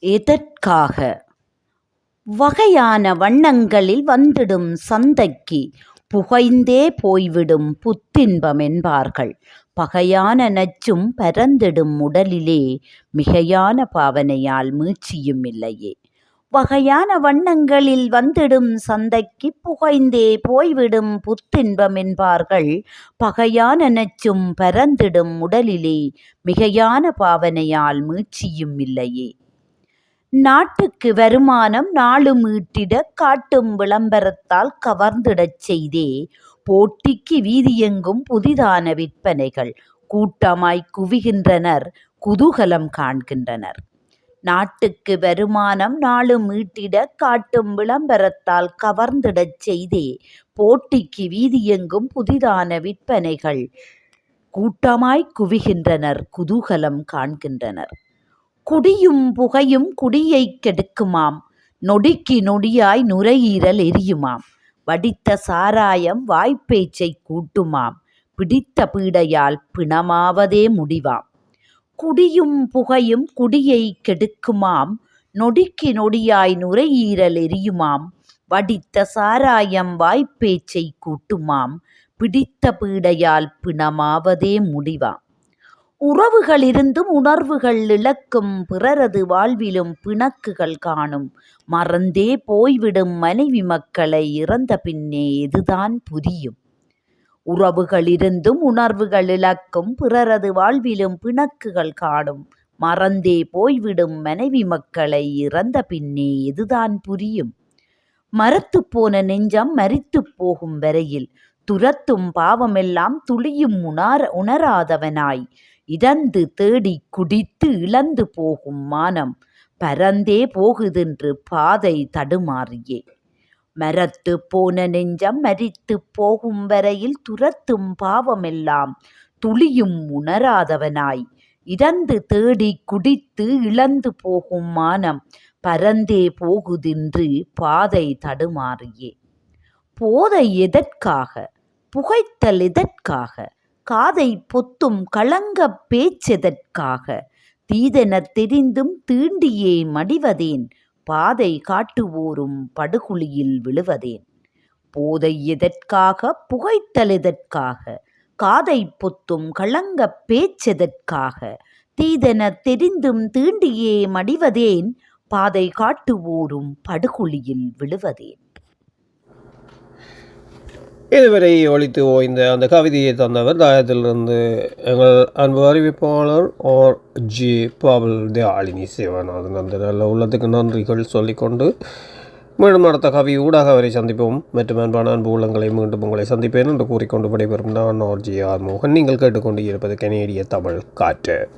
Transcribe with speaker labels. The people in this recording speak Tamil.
Speaker 1: எதற்காக? வகையான வண்ணங்களில் வந்திடும் சந்தைக்கு புகைந்தே போய்விடும் புத்தின்பம் என்பார்கள். பகையான நச்சும் பரந்திடும் உடலிலே மிகையான பாவனையால் மீட்சியும் இல்லையே. வகையான வண்ணங்களில் வந்திடும் சந்தைக்கு புகைந்தே போய்விடும் புத்தின்பம் என்பார்கள். பகையான நச்சும் பரந்திடும் உடலிலே மிகையான பாவனையால் மீட்சியும் இல்லையே. நாட்டுக்கு வருமானம் நாளும் ஈட்டிடக் காட்டும் விளம்பரத்தால் கவர்ந்திடச் செய்தே போட்டிக்கு வீதியெங்கும் புதிதான விற்பனைகள் கூட்டமாய் குவிகின்றனர், குதூகலம் காண்கின்றனர். நாட்டுக்கு வருமானம் நாளும் ஈட்டிடக் காட்டும் விளம்பரத்தால் கவர்ந்திடச் செய்தே போட்டிக்கு வீதியெங்கும் புதிதான விற்பனைகள் கூட்டமாய் குவிகின்றனர், குதூகலம் காண்கின்றனர். குடியும் புகையும் குடியைக் கெடுக்குமாம், நொடிக்கு நொடியாய் நுரையீரல் எரியுமாம். வடித்த சாராயம் வாய்ப்பேச்சைக் கூட்டுமாம், பிடித்த பீடையால் பிணமாவதே முடிவாம். குடியும் புகையும் குடியைக் கெடுக்குமாம், நொடிக்கு நொடியாய் நுரையீரல் எரியுமாம். வடித்த சாராயம் வாய்ப்பேச்சைக் கூட்டுமாம், பிடித்த பீடையால் பிணமாவதே முடிவாம். உறவுகள் இருந்தும் உணர்வுகள் இழக்கும், பிறரது வாழ்விலும் பிணக்குகள் காணும். மறந்தே போய்விடும் மனைவி மக்களை இறந்த பின்னே எதுதான் புரியும்? உறவுகள் இருந்தும் உணர்வுகள் இழக்கும், பிறரது வாழ்விலும் பிணக்குகள் காணும். மறந்தே போய்விடும் மனைவி மக்களை இறந்த பின்னே எதுதான் புரியும்? மரத்துப்போன நெஞ்சம் மரித்துப் போகும் வரையில் துரத்தும் பாவமெல்லாம் துளியும் உணராதவனாய் இறந்து தேடி குடித்து இழந்து போகும் மானம் பரந்தே போகுதென்று பாதை தடுமாறியே. மரத்து போன நெஞ்சம் மரித்து போகும் வரையில் துரத்தும் பாவமெல்லாம் துளியும் உணராதவனாய் இறந்து தேடி குடித்து இழந்து போகும் மானம் பரந்தே போகுதென்று பாதை தடுமாறியே. போதை எதற்காக? புகைத்தல் எதற்காக? காதை பொத்தும் களங்கப் பேச்செதற்காக? தீதெனத் தெரிந்தும் தீண்டியே மடிவதேன், பாதை காட்டுவோரும் படுகுழியில் விழுவதேன்? போதை எதற்காக? புகைத்தல் எதற்காக? காதை பொத்தும் களங்கப் பேச்செதற்காக? தீதெனத் தெரிந்தும் தீண்டியே மடிவதேன், பாதை காட்டுவோரும் படுகுழியில் விழுவதேன்?
Speaker 2: இதுவரை ஒழித்து ஓய்ந்த அந்த கவிதையை தந்தவர் தாயத்திலிருந்து எங்கள் அன்பு அறிவிப்பாளர் ஜி பாவல் தியாழினி சிவநாதன். அந்த நல்ல உள்ளத்துக்கு நன்றிகள் சொல்லிக்கொண்டு மீண்டும் அடுத்த கவி ஊடாக அவரை சந்திப்போம். மற்றும் அன்பான அன்பு உள்ளங்களை மீண்டும் உங்களை சந்திப்பேன் என்று கூறிக்கொண்டு விடைபெறும் நான் ஜி ஆர் மோகன். நீங்கள் கேட்டுக்கொண்டு இருப்பது கனேடிய தமிழ் காற்று.